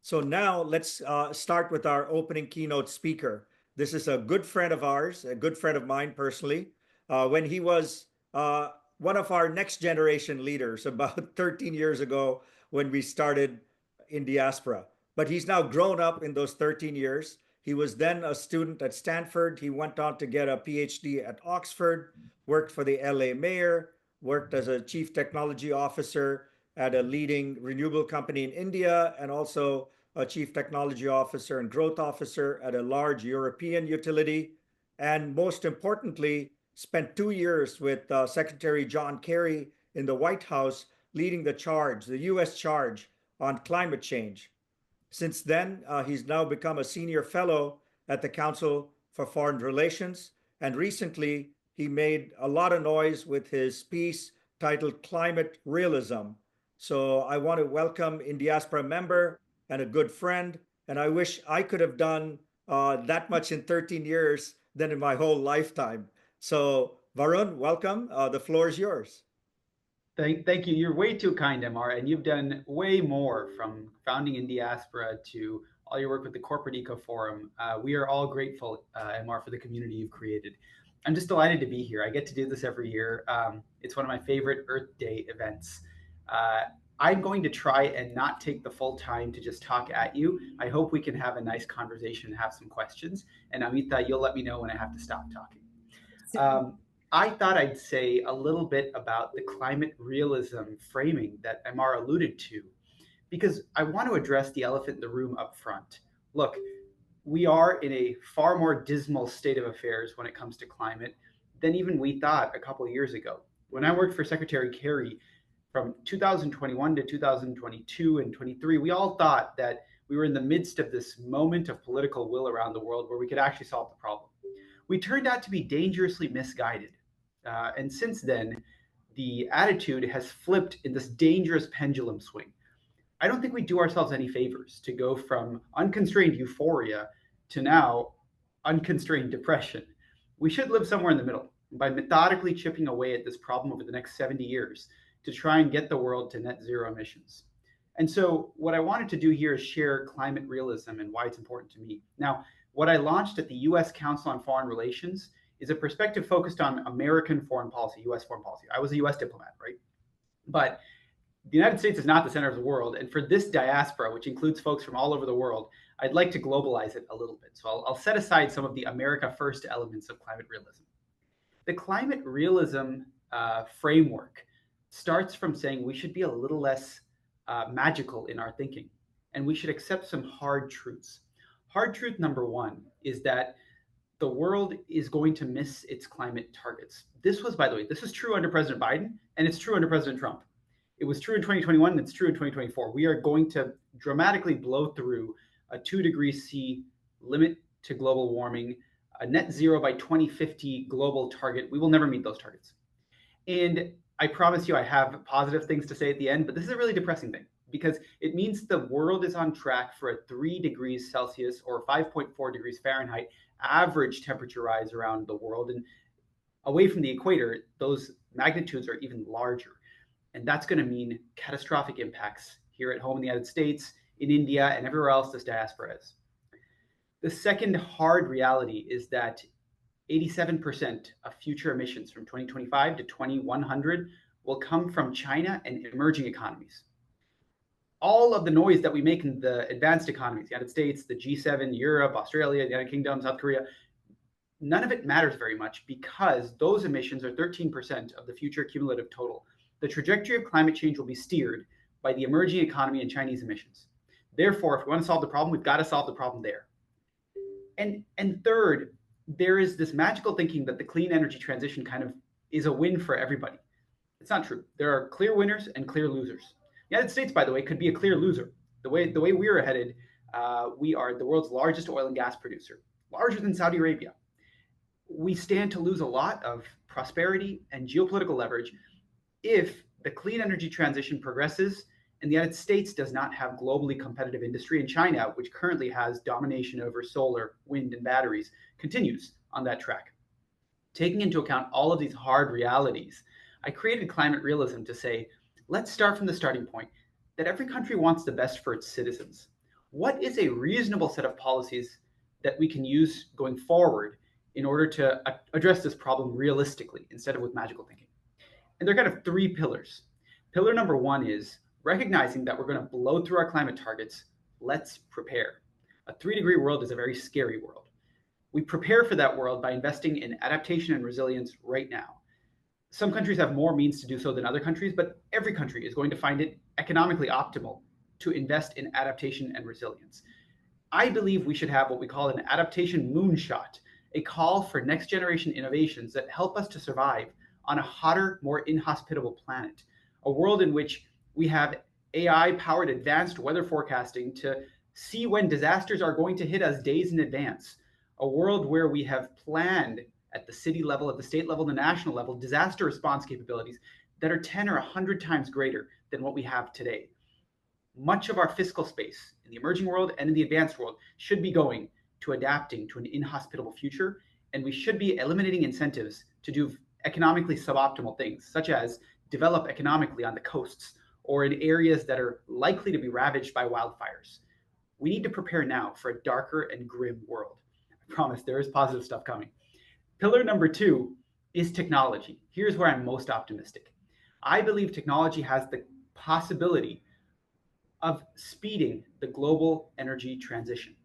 So now let's start with our opening keynote speaker. This is a good friend of ours, a good friend of mine personally. When he was one of our next generation leaders about 13 years ago when we started Indiaspora. But he's now grown up in those 13 years. He was then a student at Stanford. He went on to get a PhD at Oxford, worked for the LA mayor, worked as a chief technology officer at a leading renewable company in India, and also a chief technology officer and growth officer at a large European utility. And most importantly, spent 2 years with Secretary John Kerry in the White House, leading the charge, the US charge on climate change. Since then, he's now become a senior fellow at the Council for Foreign Relations. And recently, he made a lot of noise with his piece titled Climate Realism. So I want to welcome Indiaspora member and a good friend. And I wish I could have done that much in 13 years than in my whole lifetime. So, Varun, welcome. The floor is yours. Thank you. You're way too kind, MR, and you've done way more from founding Indiaspora to all your work with the Corporate Eco Forum. We are all grateful, MR, for the community you've created. I'm just delighted to be here. I get to do this every year. It's one of my favorite Earth Day events. Uh, I'm going to try and not take the full time to just talk at you. I hope we can have a nice conversation and have some questions. And Amita, you'll let me know when I have to stop talking. Um, I thought I'd say a little bit about the climate realism framing that Amar alluded to, because I want to address the elephant in the room up front. Look, we are in a far more dismal state of affairs when it comes to climate than even we thought a couple of years ago. When I worked for Secretary Kerry from 2021 to 2022 and 23, we all thought that we were in the midst of this moment of political will around the world where we could actually solve the problem. We turned out to be dangerously misguided. And since then, the attitude has flipped in this dangerous pendulum swing. I don't think we do ourselves any favors to go from unconstrained euphoria to now unconstrained depression. We should live somewhere in the middle by methodically chipping away at this problem over the next 70 years to try and get the world to net zero emissions. And so, what I wanted to do here is share climate realism and why it's important to me. Now, what I launched at the US Council on Foreign Relations is a perspective focused on American foreign policy, US foreign policy. I was a US diplomat, right? But the United States is not the center of the world. And for this diaspora, which includes folks from all over the world, I'd like to globalize it a little bit. So I'll set aside some of the America First elements of climate realism. The climate realism framework starts from saying we should be a little less magical in our thinking, and we should accept some hard truths. Hard truth number one is that the world is going to miss its climate targets. This was, by the way, this was true under President Biden, and it's true under President Trump. It was true in 2021, and it's true in 2024. We are going to dramatically blow through a 2 degrees C limit to global warming, a net zero by 2050 global target. We will never meet those targets. And I promise you, I have positive things to say at the end, but this is a really depressing thing because it means the world is on track for a 3 degrees Celsius or 5.4 degrees Fahrenheit average temperature rise around the world. And away from the equator, those magnitudes are even larger. And that's going to mean catastrophic impacts here at home in the United States, in India, and everywhere else this diaspora is. The second hard reality is that 87% of future emissions from 2025 to 2100 will come from China and emerging economies. All of the noise that we make in the advanced economies, the United States, the G7, Europe, Australia, the United Kingdom, South Korea, none of it matters very much because those emissions are 13% of the future cumulative total. The trajectory of climate change will be steered by the emerging economy and Chinese emissions. Therefore, if we want to solve the problem, we've got to solve the problem there. And third, there is this magical thinking that the clean energy transition kind of is a win for everybody. It's not true. There are clear winners and clear losers. The United States, by the way, could be a clear loser. The way we are headed, we are the world's largest oil and gas producer, larger than Saudi Arabia. We stand to lose a lot of prosperity and geopolitical leverage if the clean energy transition progresses and the United States does not have globally competitive industry, and China, which currently has domination over solar, wind, and batteries, continues on that track. Taking into account all of these hard realities, I created climate realism to say, let's start from the starting point that every country wants the best for its citizens. what is a reasonable set of policies that we can use going forward in order to address this problem realistically instead of with magical thinking? And they're kind of three pillars. Pillar number one is recognizing that we're going to blow through our climate targets. Let's prepare. A 3-degree world is a very scary world. We prepare for that world by investing in adaptation and resilience right now. Some countries have more means to do so than other countries, but every country is going to find it economically optimal to invest in adaptation and resilience. I believe we should have what we call an adaptation moonshot, a call for next generation innovations that help us to survive on a hotter, more inhospitable planet, a world in which we have AI-powered advanced weather forecasting to see when disasters are going to hit us days in advance, a world where we have planned at the city level, at the state level, the national level, disaster response capabilities that are 10 or 100 times greater than what we have today. Much of our fiscal space in the emerging world and in the advanced world should be going to adapting to an inhospitable future, and we should be eliminating incentives to do economically suboptimal things, such as develop economically on the coasts or in areas that are likely to be ravaged by wildfires. We need to prepare now for a darker and grim world. I promise there is positive stuff coming. Pillar number two is technology. Here's where I'm most optimistic. I believe technology has the possibility of speeding the global energy transition.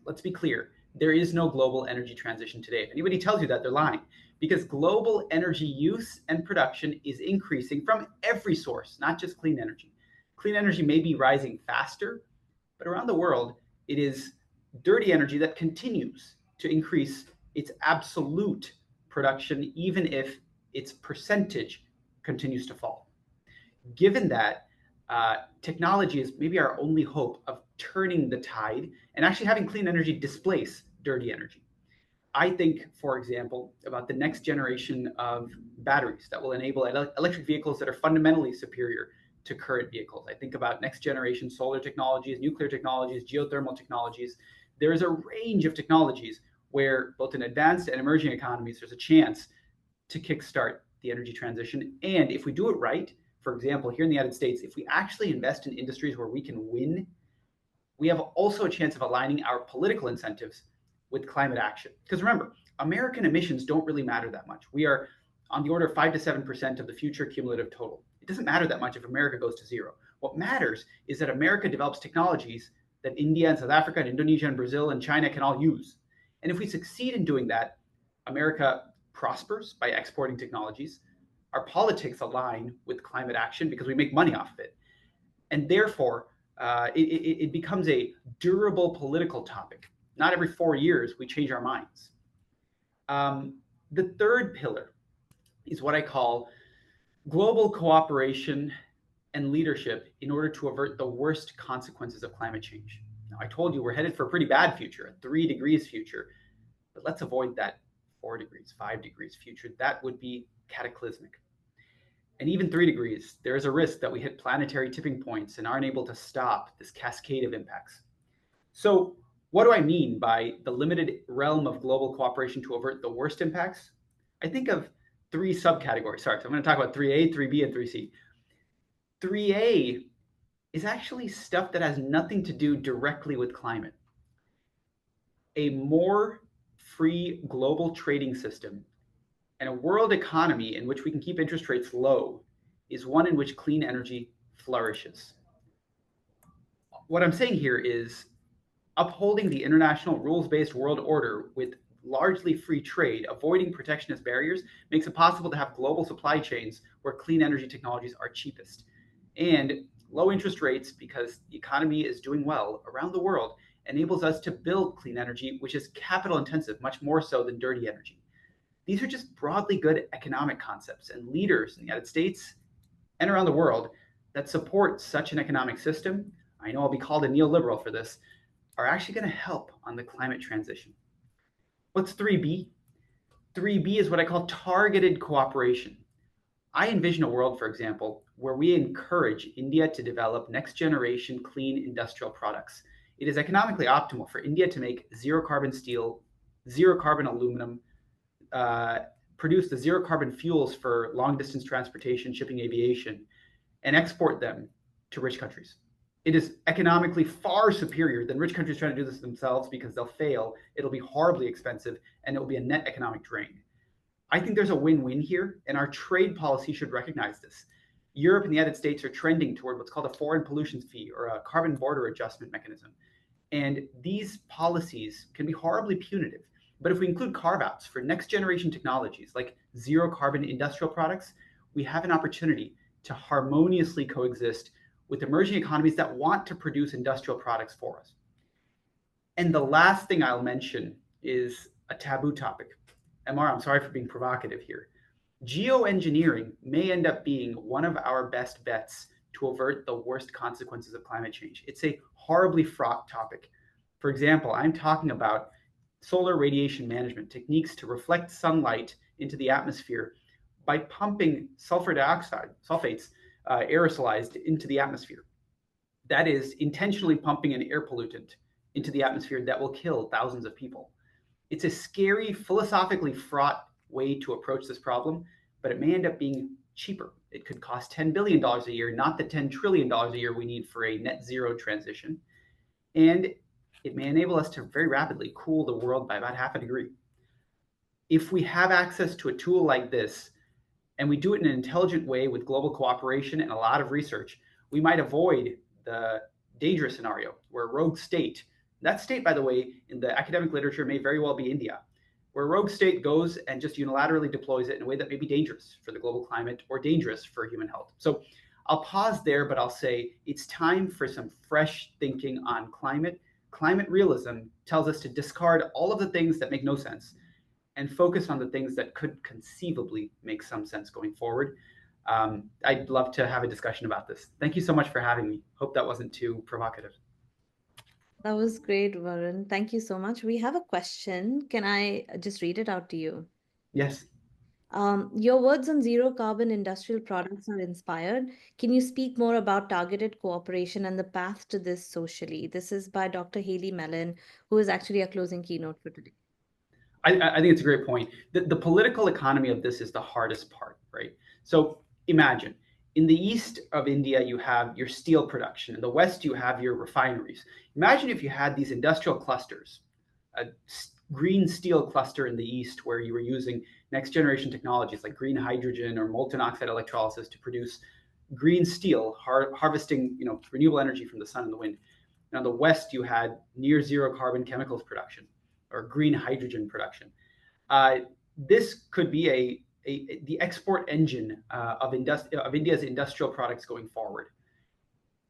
Let's be clear, there is no global energy transition today. If anybody tells you that, they're lying, because global energy use and production is increasing from every source, not just clean energy. Clean energy may be rising faster, but around the world, it is dirty energy that continues to increase its absolute production, even if its percentage continues to fall. Given that, technology is maybe our only hope of turning the tide and actually having clean energy displace dirty energy. I think, for example, about the next generation of batteries that will enable electric vehicles that are fundamentally superior to current vehicles. I think about next generation solar technologies, nuclear technologies, geothermal technologies. There is a range of technologies where both in advanced and emerging economies, there's a chance to kickstart the energy transition. And if we do it right, for example, here in the United States, if we actually invest in industries where we can win, we have also a chance of aligning our political incentives with climate action. Because remember, American emissions don't really matter that much. We are on the order of 5 to 7% of the future cumulative total. It doesn't matter that much if America goes to zero. What matters is that America develops technologies that India and South Africa and Indonesia and Brazil and China can all use. And if we succeed in doing that, America prospers by exporting technologies. Our politics align with climate action because we make money off of it. And therefore, it becomes a durable political topic. Not every 4 years we change our minds. The third pillar is what I call global cooperation and leadership in order to avert the worst consequences of climate change. Now, I told you we're headed for a pretty bad future, a 3 degrees future, but let's avoid that 4 degrees, 5 degrees future. That would be cataclysmic. And even 3 degrees, there is a risk that we hit planetary tipping points and aren't able to stop this cascade of impacts. So what do I mean by the limited realm of global cooperation to avert the worst impacts? I think of 3 subcategories. Sorry, so I'm going to talk about 3A, 3B, and 3C. 3A is actually stuff that has nothing to do directly with climate. A more free global trading system and a world economy in which we can keep interest rates low is one in which clean energy flourishes. What I'm saying here is upholding the international rules-based world order with largely free trade, avoiding protectionist barriers, makes it possible to have global supply chains where clean energy technologies are cheapest. And low interest rates, because the economy is doing well around the world, enables us to build clean energy, which is capital intensive, much more so than dirty energy. These are just broadly good economic concepts, and leaders in the United States and around the world that support such an economic system, I know I'll be called a neoliberal for this, are actually going to help on the climate transition. What's 3B? 3B is what I call targeted cooperation. I envision a world, for example, where we encourage India to develop next generation clean industrial products. It is economically optimal for India to make zero carbon steel, zero carbon aluminum, produce the zero carbon fuels for long distance transportation, shipping, aviation, and export them to rich countries. It is economically far superior than rich countries trying to do this themselves because they'll fail. It'll be horribly expensive and it will be a net economic drain. I think there's a win-win here, and our trade policy should recognize this. Europe and the United States are trending toward what's called a foreign pollution fee or a carbon border adjustment mechanism. And these policies can be horribly punitive. But if we include carve outs for next generation technologies like zero carbon industrial products, we have an opportunity to harmoniously coexist with emerging economies that want to produce industrial products for us. And the last thing I'll mention is a taboo topic. MR, I'm sorry for being provocative here. Geoengineering may end up being one of our best bets to avert the worst consequences of climate change. It's a horribly fraught topic. For example, I'm talking about solar radiation management, techniques to reflect sunlight into the atmosphere by pumping sulfur dioxide, sulfates, aerosolized into the atmosphere. That is intentionally pumping an air pollutant into the atmosphere that will kill thousands of people. It's a scary, philosophically fraught way to approach this problem, but it may end up being cheaper. It could cost $10 billion a year, not the $10 trillion a year we need for a net zero transition. And it may enable us to very rapidly cool the world by about half a degree. If we have access to a tool like this, and we do it in an intelligent way with global cooperation and a lot of research, we might avoid the dangerous scenario where a rogue state, that state, by the way, in the academic literature may very well be India, where a rogue state goes and just unilaterally deploys it in a way that may be dangerous for the global climate or dangerous for human health. So I'll pause there, but I'll say it's time for some fresh thinking on climate. Climate realism tells us to discard all of the things that make no sense and focus on the things that could conceivably make some sense going forward. I'd love to have a discussion about this. Thank you so much for having me. Hope that wasn't too provocative. That was great, Varun. Thank you so much. We have a question. Can I just read it out to you? Yes. Your words on zero carbon industrial products are inspired. Can you speak more about targeted cooperation and the path to this socially? This is by Dr. Haley Mellon, who is actually a closing keynote for today. I think it's a great point. The political economy of this is the hardest part, right? So imagine in the east of India, you have your steel production. In the west, you have your refineries. Imagine if you had these industrial clusters, a green steel cluster in the east where you were using next generation technologies like green hydrogen or molten oxide electrolysis to produce green steel, harvesting renewable energy from the sun and the wind. And on the west, you had near zero carbon chemicals production or green hydrogen production. This could be the export engine of India's industrial products going forward.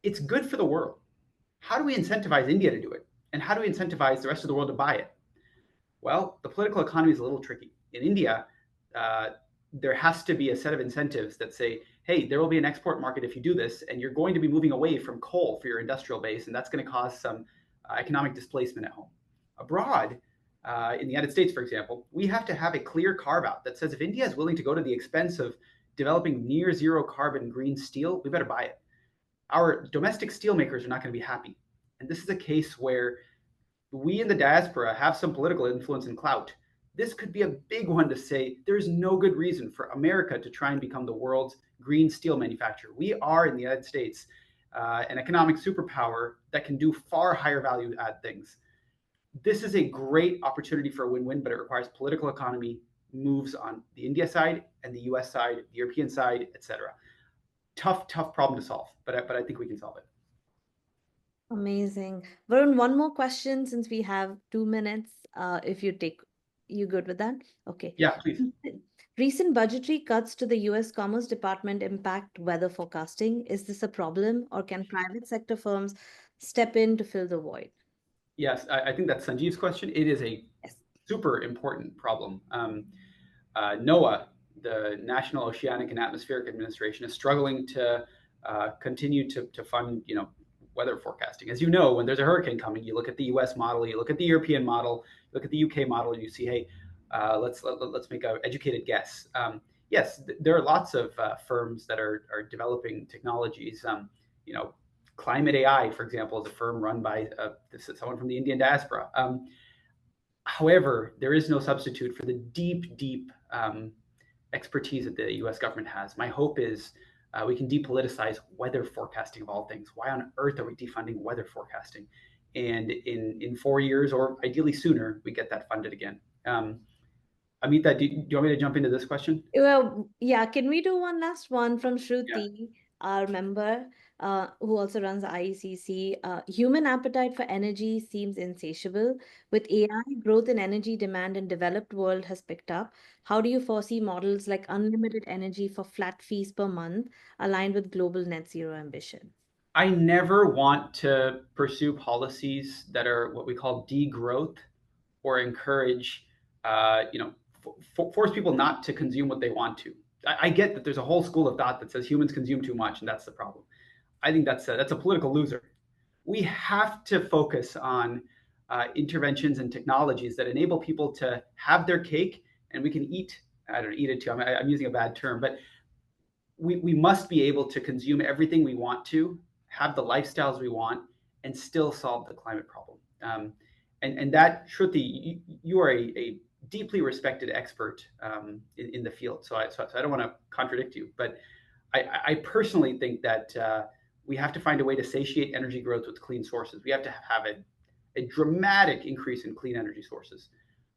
It's good for the world. How do we incentivize India to do it? And how do we incentivize the rest of the world to buy it? Well, the political economy is a little tricky. In India, there has to be a set of incentives that say, hey, there will be an export market if you do this, and you're going to be moving away from coal for your industrial base, and that's going to cause some economic displacement at home. Abroad, in the United States, for example, we have to have a clear carve out that says if India is willing to go to the expense of developing near zero carbon green steel, we better buy it. Our domestic steelmakers are not going to be happy. And this is a case where we in the diaspora have some political influence and clout. This could be a big one to say there's no good reason for America to try and become the world's green steel manufacturer. We are in the United States an economic superpower that can do far higher value add things. This is a great opportunity for a win-win, but it requires political economy moves on the India side and the US side, the European side, etc. Tough problem to solve, but I think we can solve it. Amazing. Varun, one more question since we have 2 minutes. If you good with that? Okay. Yeah, please. Recent budgetary cuts to the US Commerce Department impact weather forecasting. Is this a problem, or can private sector firms step in to fill the void? Yes, I think that's Sanjeev's question. It is a Yes. super important problem. NOAA, the National Oceanic and Atmospheric Administration, is struggling to continue to fund, weather forecasting. As you know, when there's a hurricane coming, you look at the U.S. model, you look at the European model, you look at the U.K. model, and you see, hey, let's make an educated guess. Yes, there are lots of firms that are developing technologies. Climate AI, for example, is a firm run by someone from the Indian diaspora. However, there is no substitute for the deep expertise that the U.S. government has. My hope is We can depoliticize weather forecasting of all things. Why on earth are we defunding weather forecasting? And in 4 years, or ideally sooner, we get that funded again. Amita, do you want me to jump into this question? Well, yeah, can we do one last one from Yeah. Shruti, our member, who also runs the IECC? Human appetite for energy seems insatiable. With AI, growth in energy demand in developed world has picked up. How do you foresee models like unlimited energy for flat fees per month aligned with global net zero ambition? I never want to pursue policies that are what we call degrowth or encourage, force people not to consume what they want to. I get that there's a whole school of thought that says humans consume too much, and that's the problem. I think that's a political loser. We have to focus on interventions and technologies that enable people to have their cake, and we can eat. I don't know, eat it too. I'm using a bad term, but we must be able to consume everything we want to, have the lifestyles we want, and still solve the climate problem. And that, Shruti, you are a deeply respected expert in the field. So I don't want to contradict you, but I personally think that we have to find a way to satiate energy growth with clean sources. We have to have a dramatic increase in clean energy sources.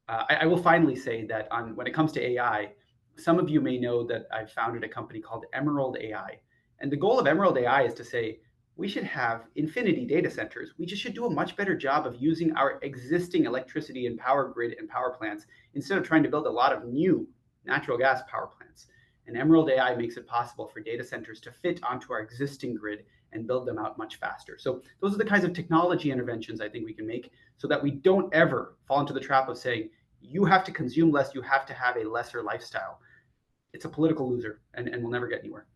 I will finally say that when it comes to AI, some of you may know that I've founded a company called Emerald AI. And the goal of Emerald AI is to say, we should have infinity data centers. We just should do a much better job of using our existing electricity and power grid and power plants instead of trying to build a lot of new natural gas power plants. And Emerald AI makes it possible for data centers to fit onto our existing grid and build them out much faster. So those are the kinds of technology interventions I think we can make so that we don't ever fall into the trap of saying, you have to consume less, you have to have a lesser lifestyle. It's a political loser, and we'll never get anywhere.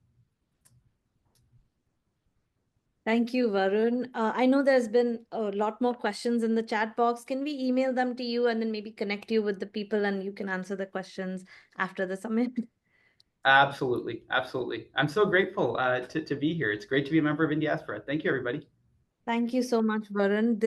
Thank you, Varun. I know there's been a lot more questions in the chat box. Can we email them to you and then maybe connect you with the people and you can answer the questions after the summit? Absolutely. Absolutely. I'm so grateful to be here. It's great to be a member of Indiaspora. Thank you, everybody. Thank you so much, Varun.